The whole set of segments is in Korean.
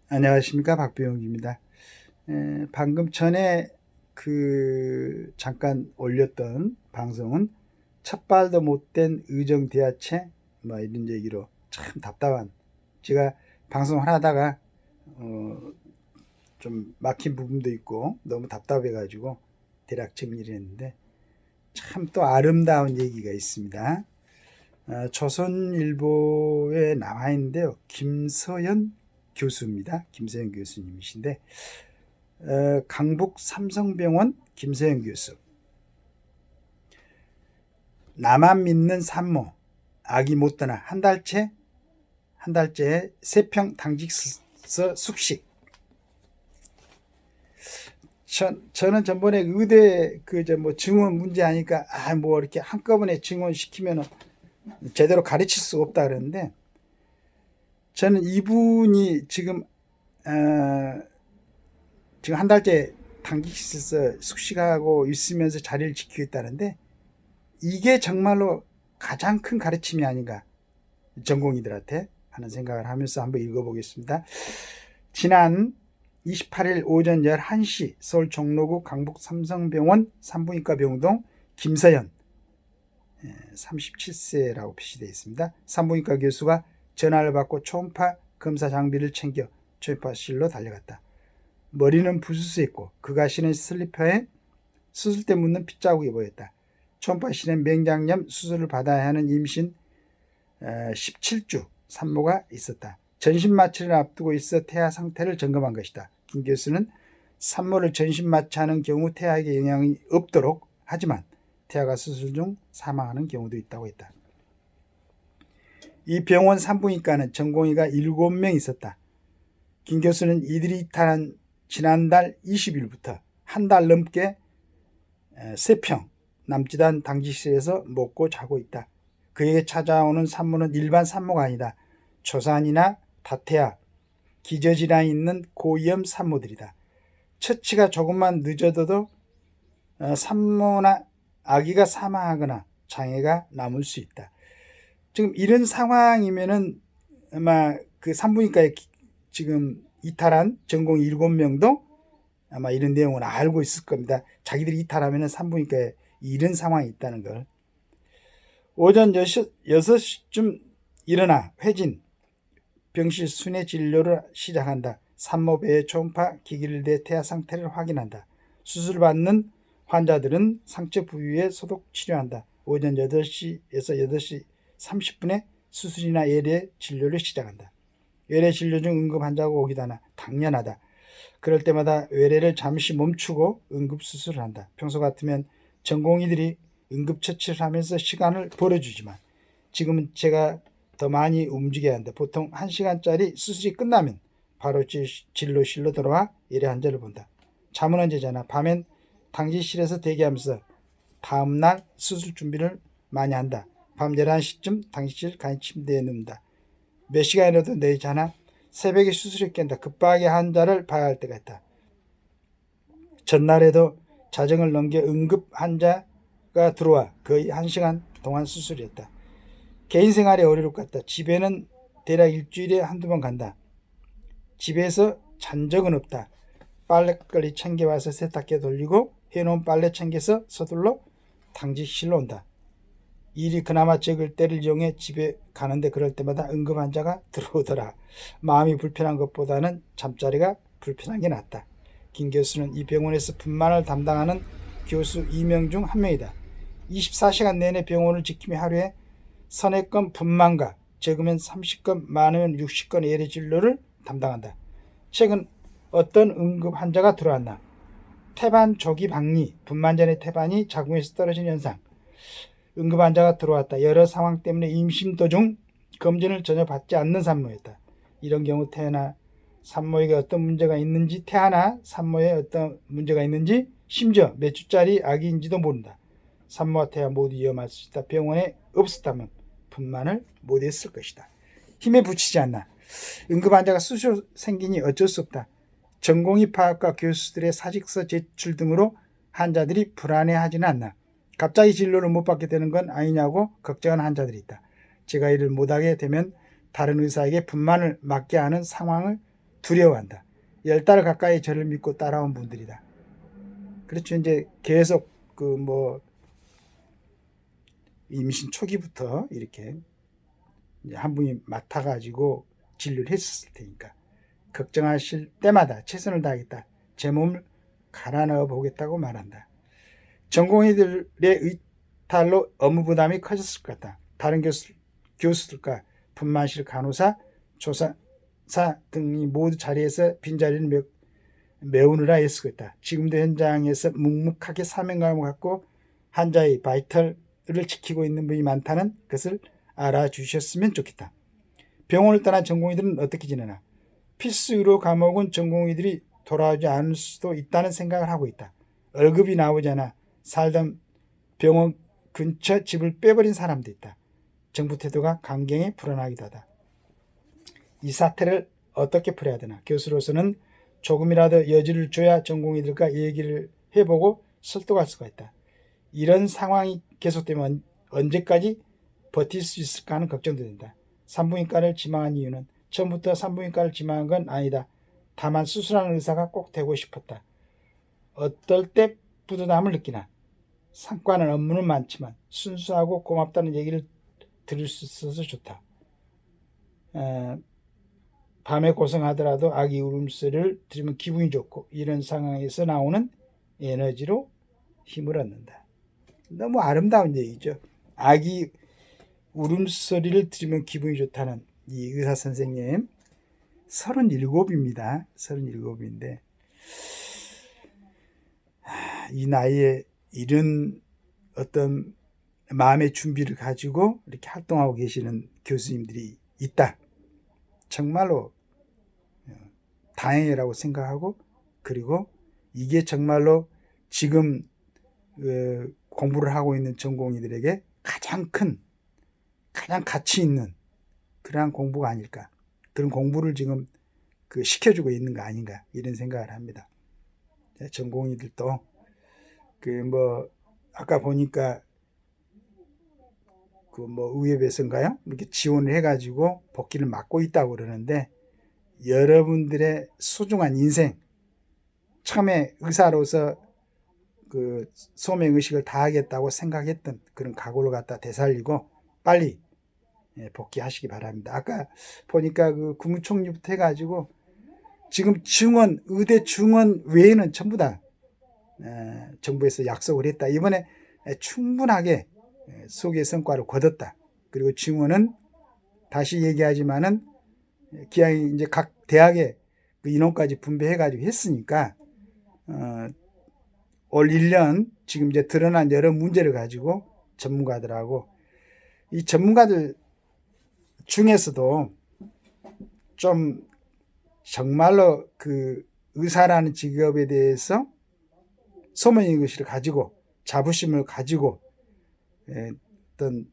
안녕하십니까, 박병욱입니다. 방금 전에 잠깐 올렸던 방송은 첫발도 못된 의정대하체 이런 얘기로 참 답답한, 제가 방송을 하다가 좀 막힌 부분도 있고 너무 답답해 가지고 대략 정리를 했는데, 참 또 아름다운 얘기가 있습니다. 조선일보에 나와 있는데요, 김서연 교수입니다. 김서연 교수님이신데, 강북 삼성병원 김서연 교수. 나만 믿는 산모, 아기 못 떠나 한 달째 3평 당직서 숙식. 저는 전번에 의대 증원 문제 하니까 이렇게 한꺼번에 증원시키면 제대로 가르칠 수가 없다 그러는데, 저는 이분이 지금 한 달째 당직실에서 숙식하고 있으면서 자리를 지키고 있다는데, 이게 정말로 가장 큰 가르침이 아닌가, 전공의들한테 하는 생각을 하면서 한번 읽어보겠습니다. 지난 28일 오전 11시 서울 종로구 강북 삼성병원 산부인과 병동 김서연 37세라고 표시되어 있습니다. 산부인과 교수가 전화를 받고 초음파 검사 장비를 챙겨 초음파실로 달려갔다. 머리는 부스스했고 그가 신은 슬리퍼에 수술대 묻는 핏자국이 보였다. 초음파실엔 맹장염 수술을 받아야 하는 임신 17주 산모가 있었다. 전신마취를 앞두고 있어 태아 상태를 점검한 것이다. 김 교수는 산모를 전신마취하는 경우 태아에게 영향이 없도록 하지만 태아가 수술 중 사망하는 경우도 있다고 했다. 이 병원 산부인과는 전공의가 7명 있었다. 김 교수는 이들이 이탈한 지난달 20일부터 한 달 넘게 3평 남짓한 당직실에서 먹고 자고 있다. 그에게 찾아오는 산모는 일반 산모가 아니다. 초산이나 다태아, 기저질환이 있는 고위험 산모들이다. 처치가 조금만 늦어도 산모나 아기가 사망하거나 장애가 남을 수 있다. 지금 이런 상황이면은 아마 그 산부인과에 지금 이탈한 전공 7명도 아마 이런 내용을 알고 있을 겁니다. 자기들이 이탈하면은 산부인과에 이런 상황이 있다는 걸. 오전 6시쯤 일어나 회진 병실 순회 진료를 시작한다. 산모 배에 초음파 기기를 대 태아 상태를 확인한다. 수술받는 환자들은 상처 부위에 소독 치료한다. 오전 8시에서 8시 30분에 수술이나 외래 진료를 시작한다. 외래 진료 중 응급 환자가 오기도 하나 당연하다. 그럴 때마다 외래를 잠시 멈추고 응급수술을 한다. 평소 같으면 전공의들이 응급처치를 하면서 시간을 벌어주지만 지금은 제가 더 많이 움직여야 한다. 보통 1시간짜리 수술이 끝나면 바로 진료실로 들어와 외래 환자를 본다. 잠은 언제 자나? 밤엔 당직실에서 대기하면서 다음날 수술 준비를 많이 한다. 밤 11시쯤 당직실 간이 침대에 눕는다. 몇 시간이라도 내자나? 새벽에 수술이 깬다. 급하게 환자를 봐야 할 때가 있다. 전날에도 자정을 넘겨 응급 환자가 들어와 거의 1시간 동안 수술했다. 개인 생활이 어려울 것 같다. 집에는 대략 일주일에 한두 번 간다. 집에서 잔 적은 없다. 빨래거리 챙겨와서 세탁기에 돌리고 해놓은 빨래 챙겨서 서둘러 당직실로 온다. 일이 그나마 적을 때를 이용해 집에 가는데 그럴 때마다 응급 환자가 들어오더라. 마음이 불편한 것보다는 잠자리가 불편한 게 낫다. 김 교수는 이 병원에서 분만을 담당하는 교수 2명 중 한 명이다. 24시간 내내 병원을 지키며 하루에 서너 건 분만과 적으면 30건, 많으면 60건 예래 진료를 담당한다. 최근 어떤 응급 환자가 들어왔나? 태반 조기 박리, 분만 전에 태반이 자궁에서 떨어진 현상. 응급 환자가 들어왔다. 여러 상황 때문에 임신 도중 검진을 전혀 받지 않는 산모였다. 이런 경우 태아나 산모에게 어떤 문제가 있는지, 심지어 몇 주짜리 아기인지도 모른다. 산모와 태아 모두 위험할 수 있다. 병원에 없었다면 분만을 못했을 것이다. 힘에 부치지 않나. 응급 환자가 수시로 생기니 어쩔 수 없다. 전공의 파악과 교수들의 사직서 제출 등으로 환자들이 불안해하지는 않나. 갑자기 진료를 못 받게 되는 건 아니냐고 걱정하는 환자들이 있다. 제가 이를 못하게 되면 다른 의사에게 분만을 맡게 하는 상황을 두려워한다. 10달 가까이 저를 믿고 따라온 분들이다. 그렇죠. 이제 계속 임신 초기부터 이렇게 이제 한 분이 맡아가지고 진료를 했었을 테니까 걱정하실 때마다 최선을 다하겠다. 제 몸을 갈아 넣어 보겠다고 말한다. 전공의들의 의탈로 업무 부담이 커졌을 것 같다. 다른 교수들과 분만실 간호사, 조사사 등이 모두 자리에서 빈자리를 메우느라 애쓰겠다. 지금도 현장에서 묵묵하게 사명감을 갖고 환자의 바이털을 지키고 있는 분이 많다는 것을 알아주셨으면 좋겠다. 병원을 떠난 전공의들은 어떻게 지내나? 필수 의료 과목은 전공의들이 돌아오지 않을 수도 있다는 생각을 하고 있다. 월급이 나오지 않아 살던 병원 근처 집을 빼버린 사람도 있다. 정부 태도가 강경에 불안하기도 하다. 이 사태를 어떻게 풀어야 되나? 교수로서는 조금이라도 여지를 줘야 전공의들과 얘기를 해보고 설득할 수가 있다. 이런 상황이 계속되면 언제까지 버틸 수 있을까 하는 걱정도 된다. 산부인과를 지망한 이유는 처음부터 산부인과를 지망한 건 아니다. 다만 수술하는 의사가 꼭 되고 싶었다. 어떨 때 뿌듯함을 느끼나? 상과는 업무는 많지만 순수하고 고맙다는 얘기를 들을 수 있어서 좋다. 밤에 고생하더라도 아기 울음소리를 들으면 기분이 좋고 이런 상황에서 나오는 에너지로 힘을 얻는다. 너무 아름다운 얘기죠. 아기 울음소리를 들으면 기분이 좋다는 이 의사 선생님 37입니다. 37인데 이 나이에 이런 어떤 마음의 준비를 가지고 이렇게 활동하고 계시는 교수님들이 있다. 정말로 다행이라고 생각하고 그리고 이게 정말로 지금 공부를 하고 있는 전공의들에게 가장 가치 있는 그러한 공부가 아닐까. 그런 공부를 지금 시켜주고 있는 거 아닌가 이런 생각을 합니다. 전공의들도 아까 보니까 의협에서인가요? 이렇게 지원을 해가지고 복귀를 막고 있다고 그러는데 여러분들의 소중한 인생 처음에 의사로서 소명의식을 다하겠다고 생각했던 그런 각오를 갖다 되살리고 빨리 복귀하시기 바랍니다. 아까 보니까 국무총리부터 해가지고 지금 의대 증원 외에는 전부 다 정부에서 약속을 했다. 이번에 충분하게 소기의 성과를 거뒀다. 그리고 증원은 다시 얘기하지만은 기왕이 이제 각 대학에 인원까지 분배해가지고 했으니까 올 1년 지금 이제 드러난 여러 문제를 가지고 전문가들하고 이 전문가들 중에서도 좀 정말로 의사라는 직업에 대해서 소명의식을 가지고 자부심을 가지고 어떤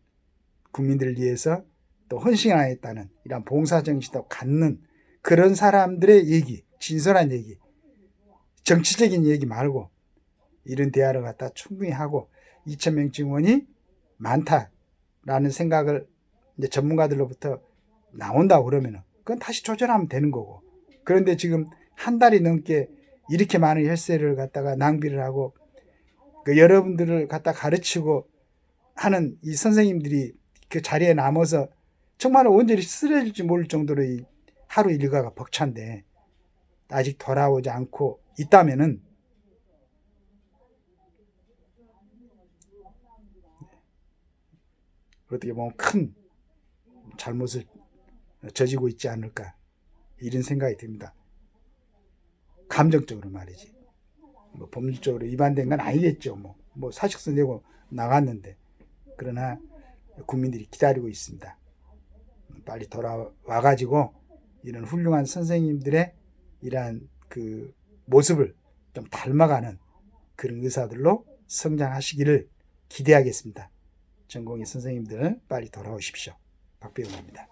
국민들을 위해서 또 헌신하겠다는 이런 봉사정신도 갖는 그런 사람들의 얘기, 진솔한 얘기, 정치적인 얘기 말고 이런 대화를 갖다 충분히 하고 2,000명 증원이 많다라는 생각을 이제 전문가들로부터 나온다고 그러면은 그건 다시 조절하면 되는 거고. 그런데 지금 한 달이 넘게 이렇게 많은 혈세를 갖다가 낭비를 하고 여러분들을 갖다 가르치고 하는 이 선생님들이 그 자리에 남아서 정말 언제 쓰러질지 모를 정도로 이 하루 일과가 벅찬데 아직 돌아오지 않고 있다면은 어떻게 보면 큰 잘못을 저지고 있지 않을까 이런 생각이 듭니다. 감정적으로 말이지. 법률적으로 위반된 건 아니겠죠. 사직서 내고 나갔는데 그러나 국민들이 기다리고 있습니다. 빨리 돌아와가지고 이런 훌륭한 선생님들의 이러한 모습을 좀 닮아가는 그런 의사들로 성장하시기를 기대하겠습니다. 전공의 선생님들 빨리 돌아오십시오. 박배웅입니다.